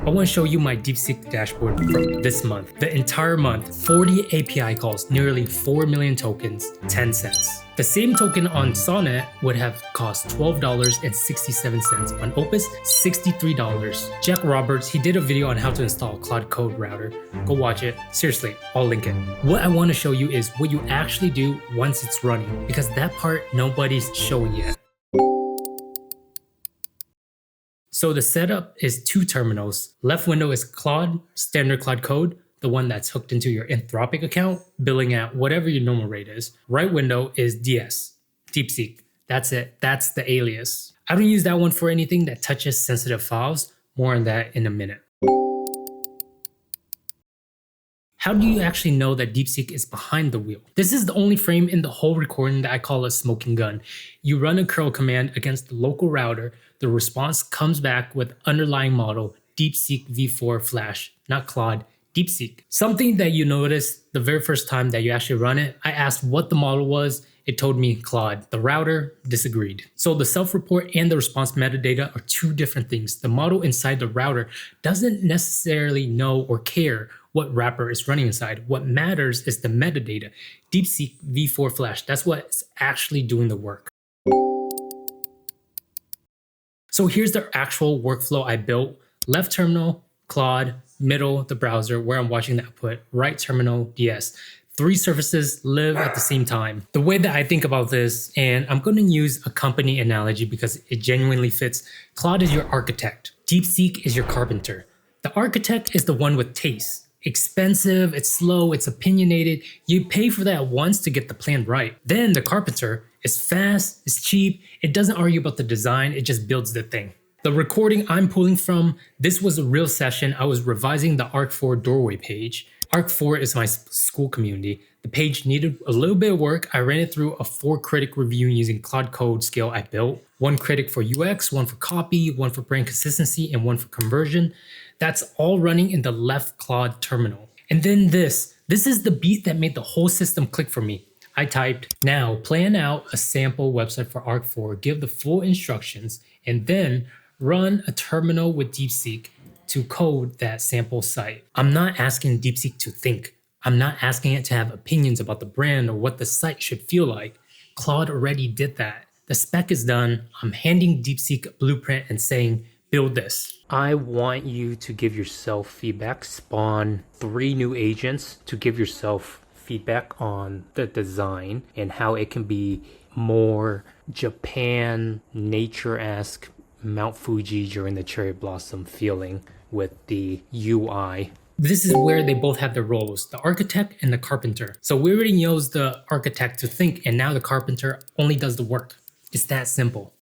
I want to show you my DeepSeek dashboard for this month. The entire month, 40 API calls, nearly 4 million tokens, 10 cents. The same token on Sonnet would have cost $12.67. On Opus, $63. Jack Roberts, he did a video on how to install Claude Code router. Go watch it. Seriously, I'll link it. What I want to show you is what you actually do once it's running, because that part nobody's showing yet. So the setup is 2 terminals. Left window is Claude, standard Claude Code, the one that's hooked into your Anthropic account, billing at whatever your normal rate is. Right window is DS, DeepSeek. That's it. That's the alias. I don't use that one for anything that touches sensitive files. More on that in a minute. How do you actually know that DeepSeek is behind the wheel? This is the only frame in the whole recording that I call a smoking gun. You run a curl command against the local router. The response comes back with underlying model DeepSeek v4 Flash, not Claude, DeepSeek. Something that you notice the very first time that you actually run it, I asked what the model was. It told me Claude. The router disagreed. So the self-report and the response metadata are 2 different things. The model inside the router doesn't necessarily know or care what wrapper is running inside. What matters is the metadata. DeepSeek v4 Flash, that's what's actually doing the work. So here's the actual workflow I built. Left terminal, Claude, middle, the browser where I'm watching the output, right terminal, DS. 3 services live at the same time. The way that I think about this, and I'm going to use a company analogy because it genuinely fits. Claude is your architect. DeepSeek is your carpenter. The architect is the one with taste. Expensive, it's slow, it's opinionated. You pay for that once to get the plan right. Then the carpenter is fast, it's cheap, it doesn't argue about the design, it just builds the thing. The recording I'm pulling from, this was a real session. I was revising the Arc4 doorway page. Arc4 is my school community. The page needed a little bit of work. I ran it through a 4-critic review using Claude Code scale I built. 1 critic for UX, 1 for copy, 1 for brand consistency, and 1 for conversion. That's all running in the left Claude terminal. And then this is the beat that made the whole system click for me. I typed, now plan out a sample website for Arc4, give the full instructions, and then run a terminal with DeepSeek to code that sample site. I'm not asking DeepSeek to think. I'm not asking it to have opinions about the brand or what the site should feel like. Claude already did that. The spec is done. I'm handing DeepSeek a blueprint and saying, build this. I want you to give yourself feedback. Spawn 3 new agents to give yourself feedback on the design and how it can be more Japan nature-esque Mount Fuji during the cherry blossom feeling with the UI. This is where they both have their roles, the architect and the carpenter. So we already knows the architect to think, and now the carpenter only does the work. It's that simple.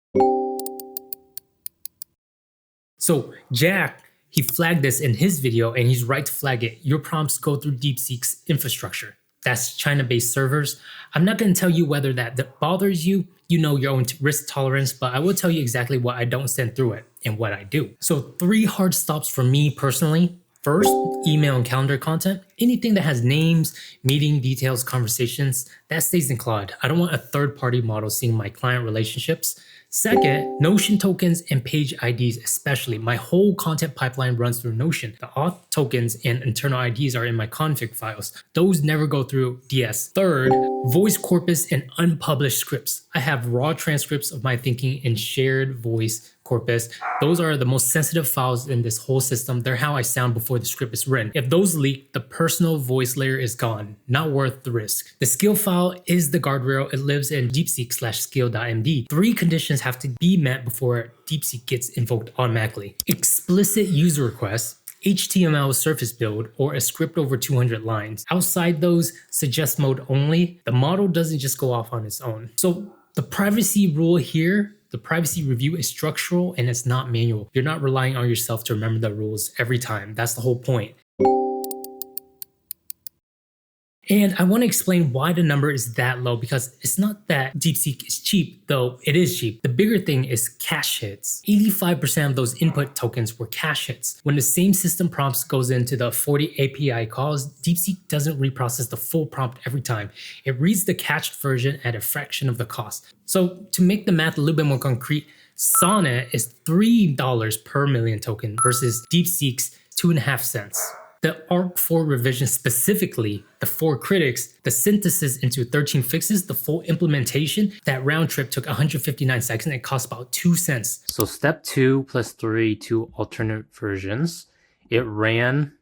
So Jack, he flagged this in his video, and he's right to flag it. Your prompts go through DeepSeek's infrastructure. That's China-based servers. I'm not going to tell you whether that bothers you. You know your own risk tolerance, but I will tell you exactly what I don't send through it and what I do. So 3 hard stops for me personally. First, email and calendar content. Anything that has names, meeting details, conversations, that stays in Claude. I don't want a third-party model seeing my client relationships. Second, Notion tokens and page IDs especially. My whole content pipeline runs through Notion. The auth tokens and internal IDs are in my config files. Those never go through DS. Third, voice corpus and unpublished scripts. I have raw transcripts of my thinking in shared voice corpus. Those are the most sensitive files in this whole system. They're how I sound before the script is written. If those leak, the personal voice layer is gone. Not worth the risk. The skill file is the guardrail. It lives in DeepSeek/skill.md. 3 conditions have to be met before DeepSeek gets invoked automatically. Explicit user requests, HTML surface build, or a script over 200 lines. Outside those, suggest mode only. The model doesn't just go off on its own. So the privacy rule here, the privacy review is structural and it's not manual. You're not relying on yourself to remember the rules every time. That's the whole point. And I want to explain why the number is that low, because it's not that DeepSeek is cheap, though it is cheap. The bigger thing is cache hits. 85% of those input tokens were cache hits. When the same system prompts goes into the 40 API calls, DeepSeek doesn't reprocess the full prompt every time. It reads the cached version at a fraction of the cost. So to make the math a little bit more concrete, Sonnet is $3 per million token versus DeepSeek's 2.5 cents. The ARC4 revision specifically, the 4 critics, the synthesis into 13 fixes, the full implementation, that round trip took 159 seconds and it cost about 2 cents. So step 2 plus 3, 2 alternate versions. It ran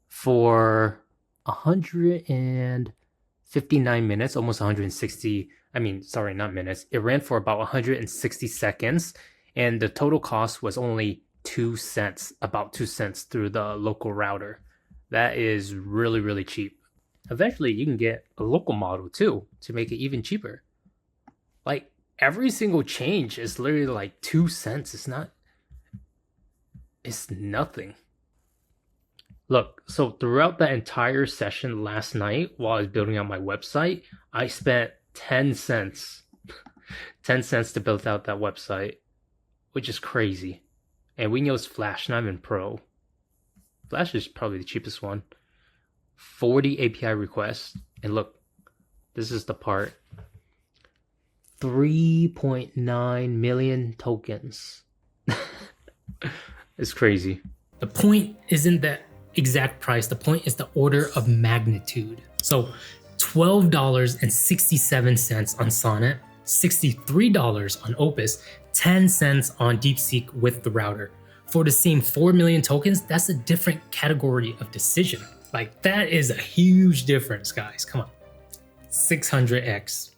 for 159 minutes, almost 160. Not minutes. It ran for about 160 seconds, and the total cost was only 2 cents, about 2 cents through the local router. That is really, really cheap. Eventually, you can get a local model too to make it even cheaper. Like, every single change is literally like 2 cents. It's nothing. Look, so throughout that entire session last night while I was building out my website, I spent 10 cents. 10 cents to build out that website, which is crazy. And we know it's Flash, not even Pro. Flash is probably the cheapest one. 40 API requests. And look, this is the part. 3.9 million tokens. It's crazy. The point isn't the exact price. The point is the order of magnitude. So $12.67 on Sonnet, $63 on Opus, 10 cents on DeepSeek with the router. For the same 4 million tokens, that's a different category of decision. Like, that is a huge difference, guys. Come on. 600x.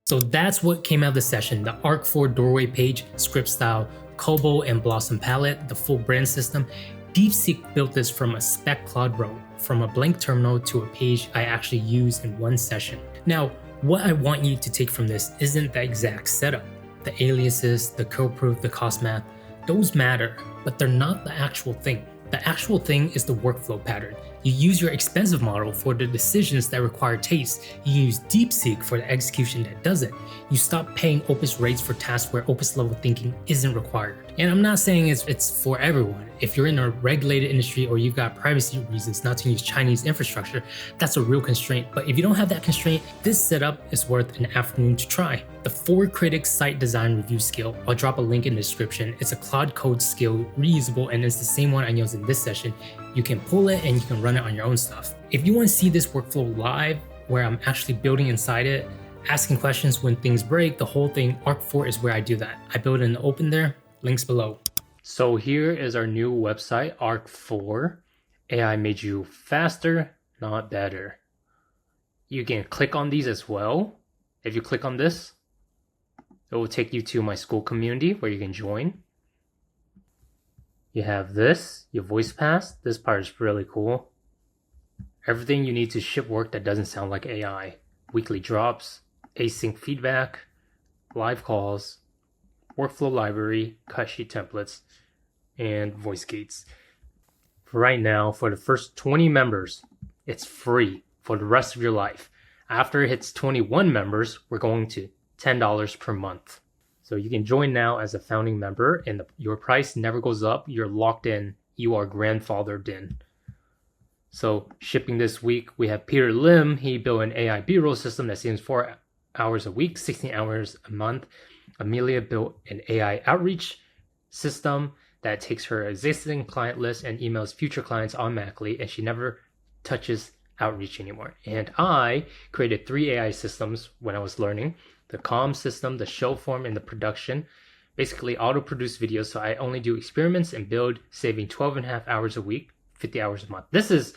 So that's what came out of the session. The ARC4 doorway page, script style, Kobo and Blossom palette, the full brand system. DeepSeek built this from a spec Claude wrote, from a blank terminal to a page I actually used in one session. Now, what I want you to take from this isn't the exact setup. The aliases, the code proof, the cost math, those matter, but they're not the actual thing. The actual thing is the workflow pattern. You use your expensive model for the decisions that require taste. You use DeepSeek for the execution that does it. You stop paying Opus rates for tasks where Opus level thinking isn't required. And I'm not saying it's for everyone. If you're in a regulated industry or you've got privacy reasons not to use Chinese infrastructure, that's a real constraint. But if you don't have that constraint, this setup is worth an afternoon to try. The 4 critics site design review skill, I'll drop a link in the description. It's a Claude Code skill, reusable, and it's the same one I used in this session. You can pull it and you can run it on your own stuff. If you want to see this workflow live, where I'm actually building inside it, asking questions when things break, the whole thing, ARC4 is where I do that. I build it in the open there, links below. So here is our new website, ARC4. AI made you faster, not better. You can click on these as well. If you click on this, it will take you to my school community where you can join. You have this, your voice pass. This part is really cool. Everything you need to ship work that doesn't sound like AI. Weekly drops, async feedback, live calls, workflow library, cut sheet templates, and voice gates. For right now, for the first 20 members, it's free for the rest of your life. After it hits 21 members, we're going to $10 per month. So you can join now as a founding member and your price never goes up. You're locked in. You are grandfathered in. So shipping this week, we have Peter Lim. He built an AI B-roll system that saves 4 hours a week, 16 hours a month. Amelia built an AI outreach system that takes her existing client list and emails future clients automatically, and she never touches outreach anymore. And I created 3 AI systems when I was learning. The comm system, the show form, and the production. Basically auto-produce videos, so I only do experiments and build, saving 12.5 hours a week, 50 hours a month. This is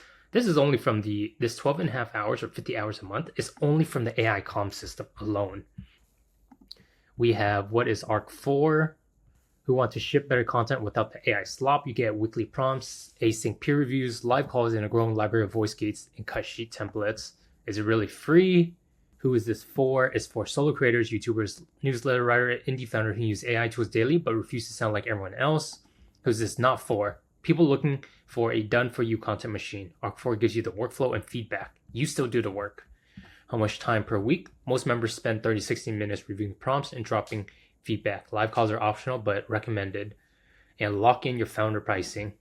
only from this 12.5 hours or 50 hours a month is only from the AI comm system alone. We have what is ARC4, who want to ship better content without the AI slop. You get weekly prompts, async peer reviews, live calls, and a growing library of voice gates and cut sheet templates. Is it really free? Who is this for? It's for solo creators, YouTubers, newsletter writer, indie founder who use AI tools daily but refuse to sound like everyone else. Who's this not for? People looking for a done-for-you content machine. ARC4 gives you the workflow and feedback. You still do the work. How much time per week? Most members spend 30-60 minutes reviewing prompts and dropping feedback. Live calls are optional but recommended. And lock in your founder pricing.